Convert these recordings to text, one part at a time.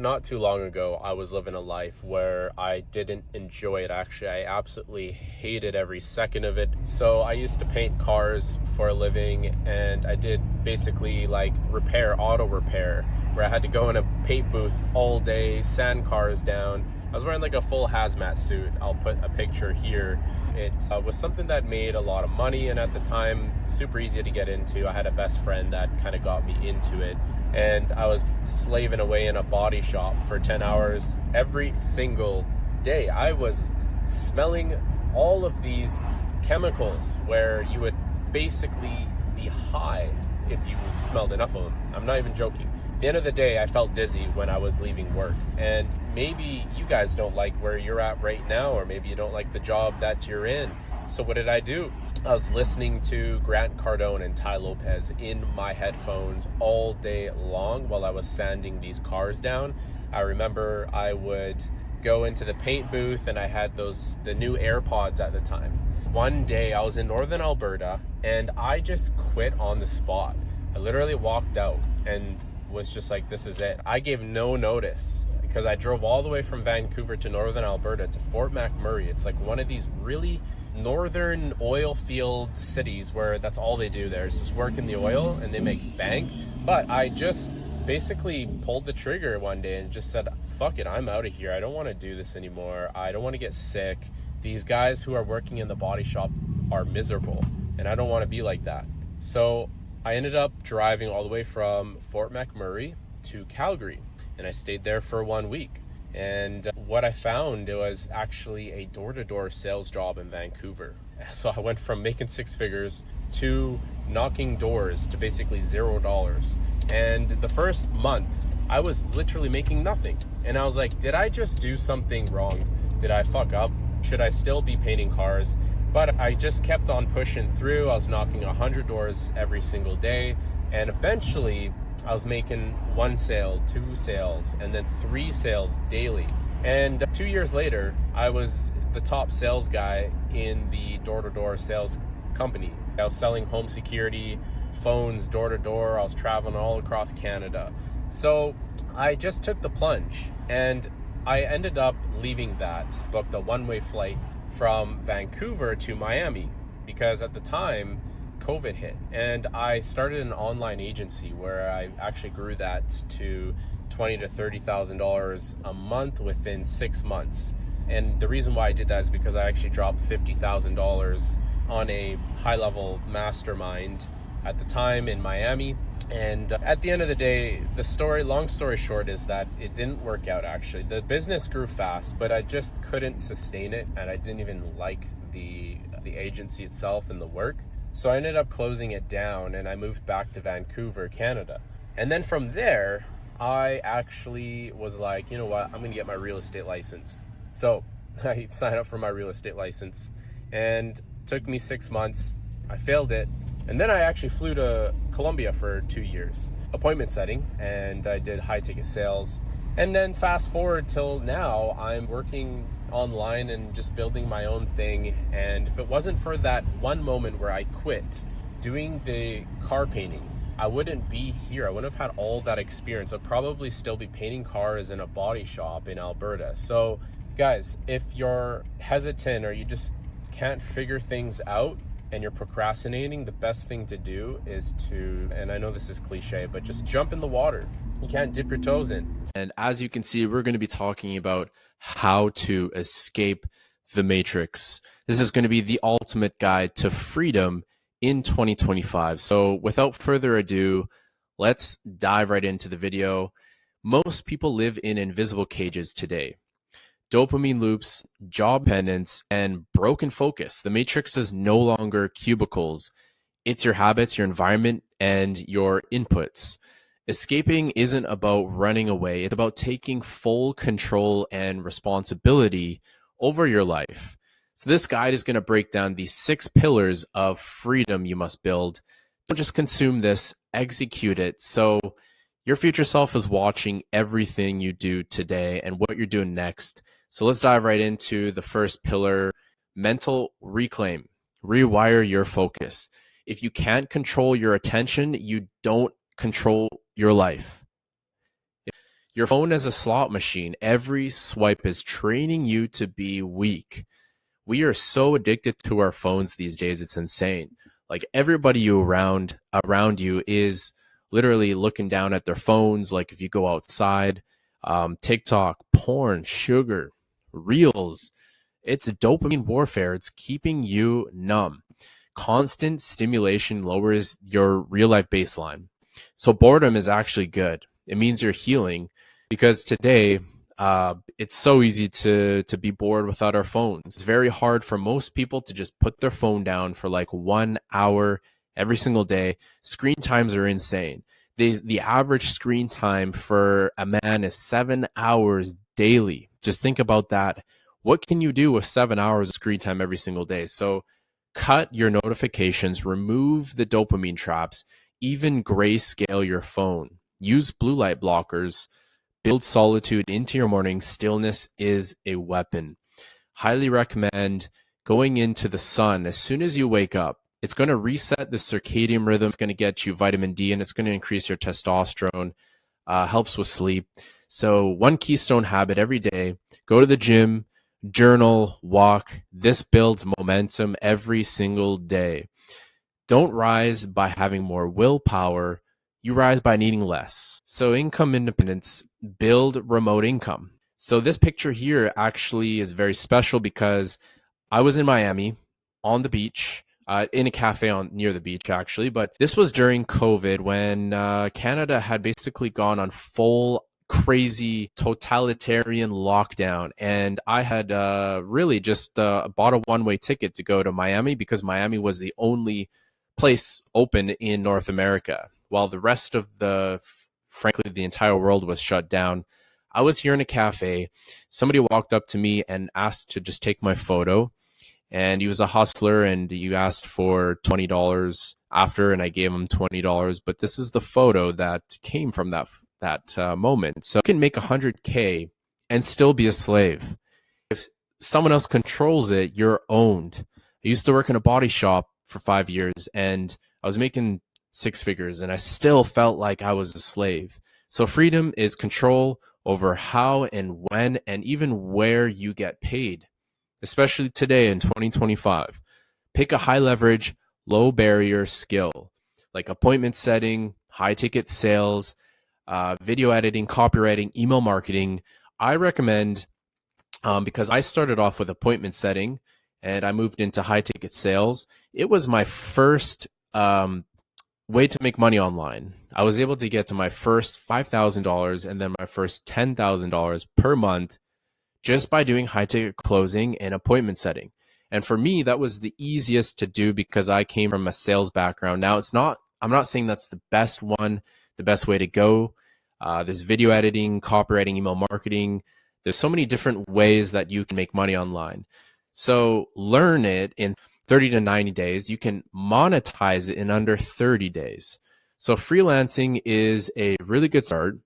Not too long ago, I was living a life where I didn't enjoy it. Actually, I absolutely hated every second of it. So I used to paint cars for a living, and I did basically like auto repair, where I had to go in a paint booth all day, sand cars down. I was wearing like a full hazmat suit. I'll put a picture here. It was something that made a lot of money, and at the time, super easy to get into. I had a best friend that kind of got me into it, and I was slaving away in a body shop for 10 hours every single day. I was smelling all of these chemicals where you would basically be high if you smelled enough of them. I'm not even joking. At the end of the day, I felt dizzy when I was leaving work. And maybe you guys don't like where you're at right now, or maybe you don't like the job that you're in. So what did I do? I was listening to Grant Cardone and Ty Lopez in my headphones all day long while I was sanding these cars down. I remember I would go into the paint booth, and I had the new AirPods at the time. One day I was in northern Alberta, and I just quit on the spot. I literally walked out and was just like, this is it. I gave no notice because I drove all the way from Vancouver to northern Alberta to Fort McMurray. It's like one of these really northern oil field cities where that's all they do there is just work in the oil and they make bank. But I just basically pulled the trigger one day and just said, fuck it, I'm out of here. I don't want to do this anymore. I don't want to get sick. These guys who are working in the body shop are miserable, and I don't want to be like that. So I ended up driving all the way from Fort McMurray to Calgary, and I stayed there for 1 week. And what I found, it was actually a door-to-door sales job in Vancouver. So I went from making six figures to knocking doors to basically $0. And the first month, I was literally making nothing. And I was like, did I just do something wrong? Did I fuck up? Should I still be painting cars? But I just kept on pushing through. I was knocking 100 doors every single day. And eventually I was making 1 sale, 2 sales, and then 3 sales daily. And 2 years later, I was the top sales guy in the door-to-door sales company. I was selling home security, phones, door-to-door. I was traveling all across Canada. So I just took the plunge, and I ended up leaving that, booked a one-way flight from Vancouver to Miami, because at the time COVID hit, and I started an online agency where I actually grew that to $20,000 to $30,000 a month within 6 months. And the reason why I did that is because I actually dropped $50,000 on a high-level mastermind at the time in Miami. And at the end of the day, long story short, is that it didn't work out. Actually, the business grew fast, but I just couldn't sustain it, and I didn't even like the agency itself and the work. So I ended up closing it down, and I moved back to Vancouver, Canada. And then from there, I actually was like, you know what, I'm gonna get my real estate license. So I signed up for my real estate license, and it took me 6 months. I failed it. And then I actually flew to Colombia for 2 years, appointment setting, and I did high ticket sales. And then fast forward till now, I'm working online and just building my own thing. And if it wasn't for that one moment where I quit doing the car painting, I wouldn't be here. I wouldn't have had all that experience. I'd probably still be painting cars in a body shop in Alberta. So guys, if you're hesitant or you just can't figure things out, and you're procrastinating, the best thing to do is to, and I know this is cliche, but just jump in the water. You can't dip your toes in. And as you can see, we're going to be talking about how to escape the matrix. This is going to be the ultimate guide to freedom in 2025. So without further ado, let's dive right into the video. Most people live in invisible cages today. Dopamine loops, job dependence, and broken focus. The matrix is no longer cubicles. It's your habits, your environment, and your inputs. Escaping isn't about running away. It's about taking full control and responsibility over your life. So this guide is going to break down the 6 pillars of freedom you must build. Don't just consume this, execute it. So your future self is watching everything you do today and what you're doing next. So let's dive right into the first pillar, mental reclaim. Rewire your focus. If you can't control your attention, you don't control your life. Your phone is a slot machine. Every swipe is training you to be weak. We are so addicted to our phones these days, it's insane. Like everybody you around you is literally looking down at their phones. Like if you go outside, TikTok, porn, sugar, reels, it's dopamine warfare. It's keeping you numb. Constant stimulation lowers your real life baseline. So boredom is actually good. It means you're healing, because today it's so easy to be bored without our phones. It's very hard for most people to just put their phone down for like 1 hour every single day. Screen times are insane. The average screen time for a man is 7 hours daily. Just think about that. What can you do with 7 hours of screen time every single day? So cut your notifications, remove the dopamine traps, even grayscale your phone. Use blue light blockers. Build solitude into your morning. Stillness is a weapon. Highly recommend going into the sun as soon as you wake up. It's going to reset the circadian rhythm. It's going to get you vitamin D, and it's going to increase your testosterone. Helps with sleep. So one keystone habit every day: go to the gym, journal, walk. This builds momentum every single day. Don't rise by having more willpower. You rise by needing less. So income independence, build remote income. So this picture here actually is very special because I was in Miami on the beach, in a cafe near the beach actually, but this was during COVID when Canada had basically gone on full crazy totalitarian lockdown, and I had really just bought a one-way ticket to go to Miami because Miami was the only place open in North America, while the rest of frankly, the entire world was shut down. I was here in a cafe. Somebody walked up to me and asked to just take my photo. And he was a hustler, and he asked for $20 after, and I gave him $20. But this is the photo that came from that moment. So you can make 100K and still be a slave. If someone else controls it, you're owned. I used to work in a body shop for 5 years, and I was making six figures, and I still felt like I was a slave. So freedom is control over how and when and even where you get paid, especially today in 2025. Pick a high leverage, low barrier skill like appointment setting, high ticket sales, video editing, copywriting, email marketing. I recommend, because I started off with appointment setting and I moved into high ticket sales. It was my first way to make money online. I was able to get to my first $5,000 and then my first $10,000 per month just by doing high ticket closing and appointment setting. And for me, that was the easiest to do because I came from a sales background. Now, I'm not saying that's the best one, the best way to go. There's video editing, copywriting, email marketing. There's so many different ways that you can make money online. So learn it in 30 to 90 days. You can monetize it in under 30 days. So freelancing is a really good start.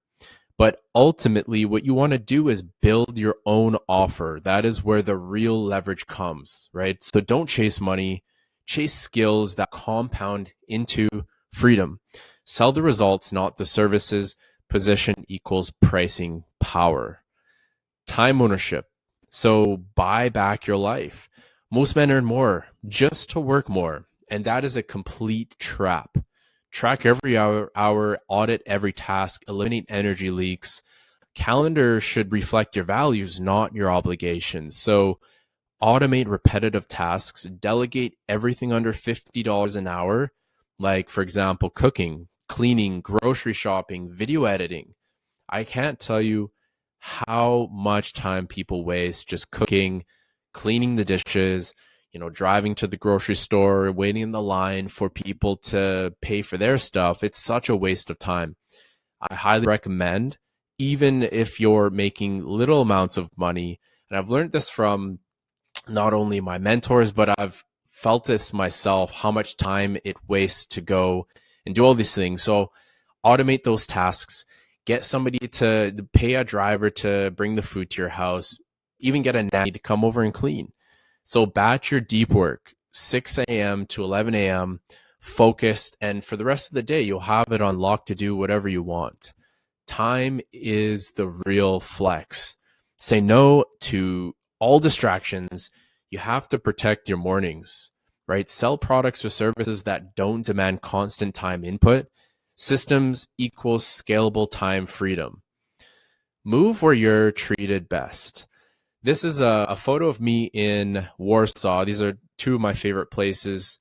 But ultimately, what you want to do is build your own offer. That is where the real leverage comes, right? So don't chase money, chase skills that compound into freedom. Sell the results, not the services. Position equals pricing power. Time ownership. So buy back your life. Most men earn more just to work more, and that is a complete trap. Track every hour, audit every task, eliminate energy leaks. Calendar should reflect your values, not your obligations. So automate repetitive tasks, delegate everything under $50 an hour, like, for example, cooking, cleaning, grocery shopping, video editing. I can't tell you how much time people waste just cooking, cleaning the dishes, driving to the grocery store, waiting in the line for people to pay for their stuff. It's such a waste of time. I highly recommend, even if you're making little amounts of money, and I've learned this from not only my mentors, but I've felt this myself, how much time it wastes to go and do all these things. So automate those tasks, get somebody to pay a driver to bring the food to your house, even get a nanny to come over and clean. So batch your deep work, 6 a.m. to 11 a.m., focused, and for the rest of the day, you'll have it on lock to do whatever you want. Time is the real flex. Say no to all distractions. You have to protect your mornings, right? Sell products or services that don't demand constant time input. Systems equals scalable time freedom. Move where you're treated best. This is a photo of me in Warsaw. These are two of my favorite places,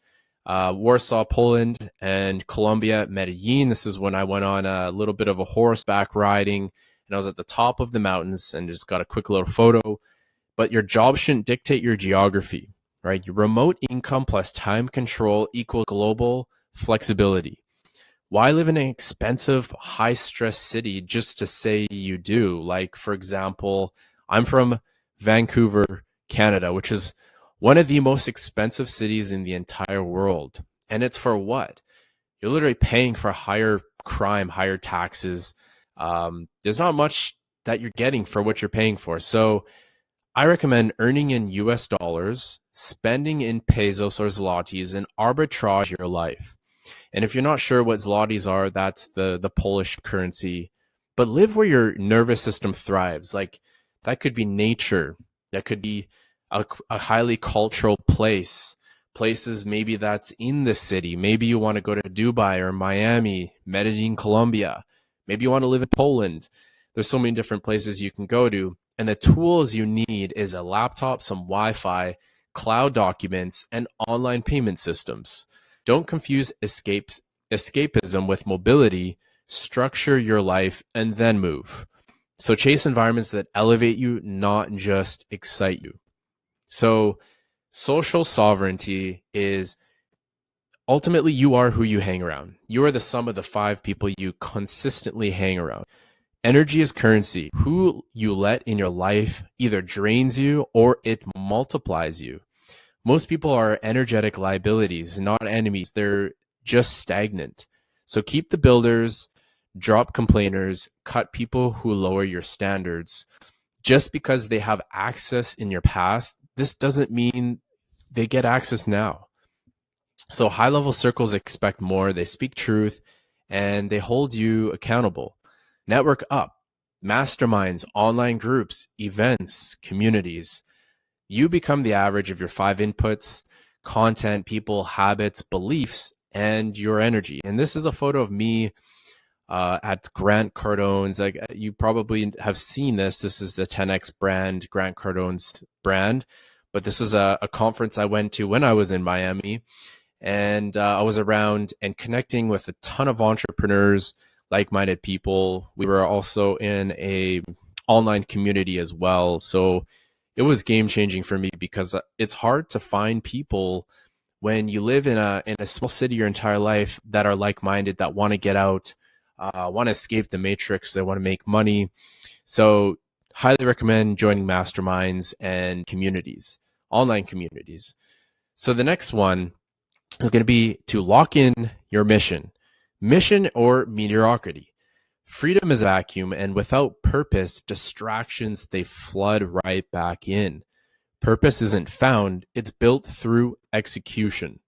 Warsaw, Poland, and Colombia, Medellin. This is when I went on a little bit of a horseback riding, and I was at the top of the mountains and just got a quick little photo. But your job shouldn't dictate your geography, right? Your remote income plus time control equals global flexibility. Why live in an expensive, high stress city just to say you do? Like, for example, I'm from Vancouver, Canada, which is one of the most expensive cities in the entire world. And it's for what? You're literally paying for higher crime, higher taxes. There's not much that you're getting for what you're paying for. So I recommend earning in US dollars, spending in pesos or zlotys, and arbitrage your life. And if you're not sure what zlotys are, that's the Polish currency. But live where your nervous system thrives. Like that could be nature. That could be a highly cultural place. Places maybe that's in the city. Maybe you want to go to Dubai or Miami, Medellin, Colombia. Maybe you want to live in Poland. There's so many different places you can go to. And the tools you need is a laptop, some Wi-Fi, cloud documents, and online payment systems. Don't confuse escapism with mobility. Structure your life and then move. So chase environments that elevate you, not just excite you. So social sovereignty is ultimately you are who you hang around. You are the sum of the 5 people you consistently hang around. Energy is currency. Who you let in your life either drains you or it multiplies you. Most people are energetic liabilities, not enemies. They're just stagnant. So keep the builders, drop complainers, cut people who lower your standards. Just because they have access in your past, this doesn't mean they get access now. So high level circles expect more, they speak truth, and they hold you accountable. Network up, masterminds, online groups, events, communities. You become the average of your 5 inputs: content, people, habits, beliefs, and your energy. And this is a photo of me at Grant Cardone's. Like you probably have seen this. This is the 10X brand, Grant Cardone's brand. But this was a conference I went to when I was in Miami. And I was around and connecting with a ton of entrepreneurs, like-minded people. We were also in a online community as well. So it was game changing for me because it's hard to find people when you live in a small city your entire life that are like-minded, that want to get out, want to escape the matrix, they want to make money. So highly recommend joining masterminds and communities, online communities. So the next one is going to be to lock in your mission or mediocrity. Freedom is a vacuum, and without purpose, distractions, they flood right back in. Purpose isn't found, it's built through execution.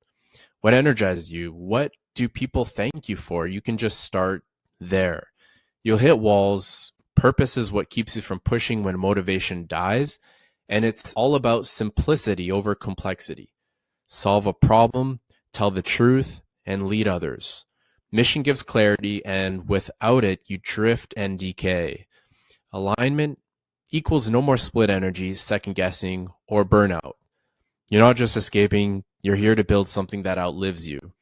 What energizes you? What do people thank you for? You can just start there. You'll hit walls. Purpose is what keeps you from pushing when motivation dies, and it's all about simplicity over complexity. Solve a problem, tell the truth, and lead others. Mission gives clarity, and without it, you drift and decay. Alignment equals no more split energy, second guessing, or burnout. You're not just escaping, you're here to build something that outlives you.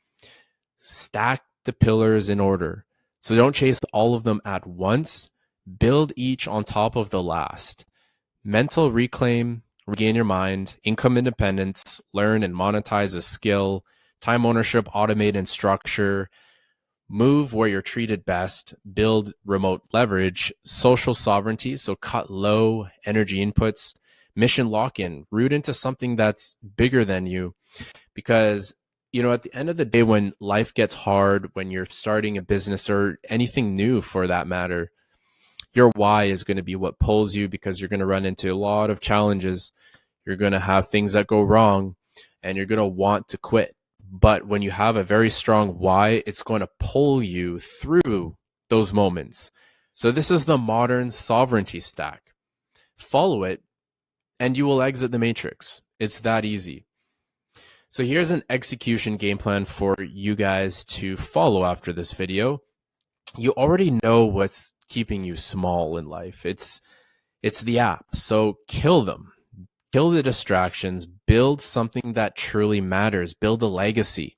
Stack the pillars in order. So don't chase all of them at once. Build each on top of the last. Mental reclaim, regain your mind, income independence, learn and monetize a skill, time ownership, automate and structure, move where you're treated best, build remote leverage, social sovereignty, so cut low energy inputs, mission lock-in, root into something that's bigger than you. Because, you know, at the end of the day, when life gets hard, when you're starting a business or anything new for that matter, your why is going to be what pulls you, because you're going to run into a lot of challenges. You're going to have things that go wrong and you're going to want to quit. But when you have a very strong why, it's going to pull you through those moments. So this is the modern sovereignty stack. Follow it, and you will exit the matrix. It's that easy. So here's an execution game plan for you guys to follow after this video. You already know what's keeping you small in life. It's the apps. So kill them. Kill the distractions. Build something that truly matters. Build a legacy.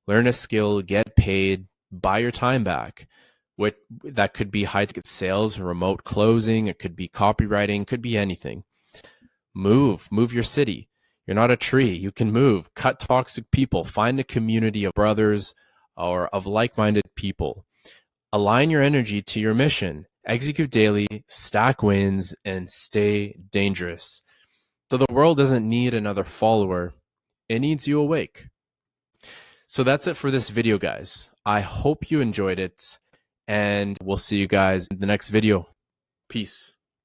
Learn a skill, get paid, buy your time back. That could be high ticket sales, remote closing, it could be copywriting, could be anything. Move your city. You're not a tree. You can move. Cut toxic people. Find a community of brothers or of like-minded people. Align your energy to your mission. Execute daily, stack wins, and stay dangerous. So the world doesn't need another follower. It needs you awake. So that's it for this video, guys. I hope you enjoyed it, and we'll see you guys in the next video. Peace.